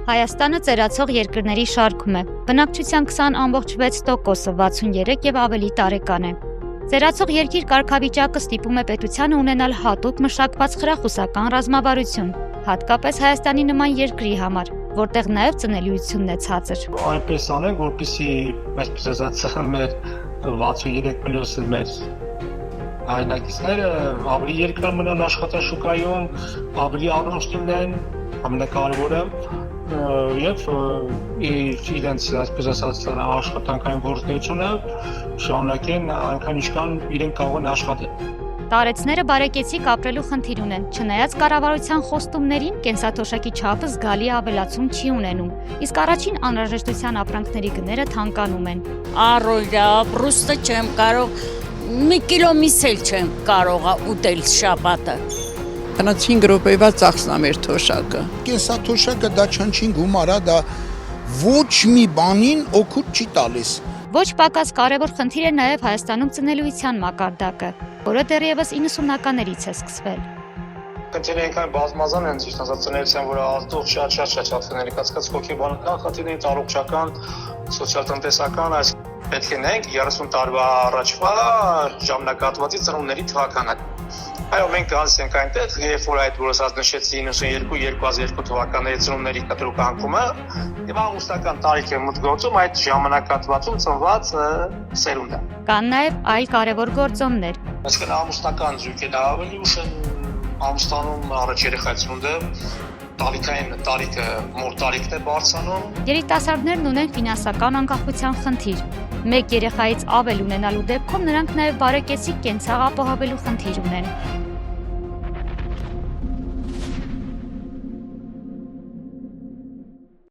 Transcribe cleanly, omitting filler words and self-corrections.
Հայաստանը ծերացող երկրների շարքում է։ Բնակչության 20.6%-ը 63 եւ ավելի տարեկան է։ Ծերացող երկիր կարգավիճակը ստիպում է պետությանը ունենալ հատուկ մշակված խրախուսական ռազմավարություն, հատկապես Հայաստանի նման երկրի համար, որտեղ նաեւ ծնելիությունն է ցածր։ Այնպես անենք, որպեսզի այսպես ասած մեր 63+-ը մեր հայրենակիցները ավելի երկար մնան աշխատաշուկայում, ավելի առողջ լինեն, ամենակարևորը եւ իրենց այսպես ասած աշխատանքային գործունեությունը շարունակեն այնքան ինչքան իրենք կարող են աշխատել։ Տարեցները բարեկեցիկ ապրելու խնդիր ունեն, չնայած կառավարության խոստումներին կենսաթոշակի չափը զգալի ավելացում չի ունենում, իսկ առաջին անհրաժեշտության ապրանքների գները թանկանում են։ Առօրյա բրուստը չեմ կարող, մի կիլո միս էլ չեմ կարող ուտել շաբաթը։ Տնած 5 րոպեվա ծախսնա մեր թոշակը։ Կենսաթոշակը դա չնչին գումար է, դա ոչ մի բանին օգուտ չի տալիս։ Ոչ պակաս կարևոր խնդիր է նաև Հայաստանում ծնելիության մակարդակը, որը դեռևս 90-ականներից է սկսվել։ Քննիները այնքան բազմազան են, ճիշտ ասած, ծնելիության վրա ազդող շատ խնդիրներ կացած հոգեբանական խնդիրներ, առողջական, սոցիալ-տնտեսական, այս պետք է նայենք 30 տարվա առաջվա ժամանակահատվածի ծնունդների թվականը։ Այո, մենք գալիս ենք այնտեղ, երբ որ այդ որս նշեցի 92-2002 թվականների ծնունդների կտրուկ անկումը եւ աուգուստական տարիք է մտգործում այդ ժամանակահատվածում ծնված սերունդը։ Կան նաեւ այլ կարևոր գործոններ։ Այսինքն ամուսնական զույգերը ավելի ուշ են ամուսնանում, առաջ երեխայի ծնունդը տարիքը մոր տարիքն է բարձրանում։ Երիտասարդներն ունեն ֆինանսական անկախության խնդիր։ Մեկ երեխայից ավել ունենալու դեպքում նրանք նաև բարեկեցիկ կենցաղ ապահովելու խնդիր ունեն։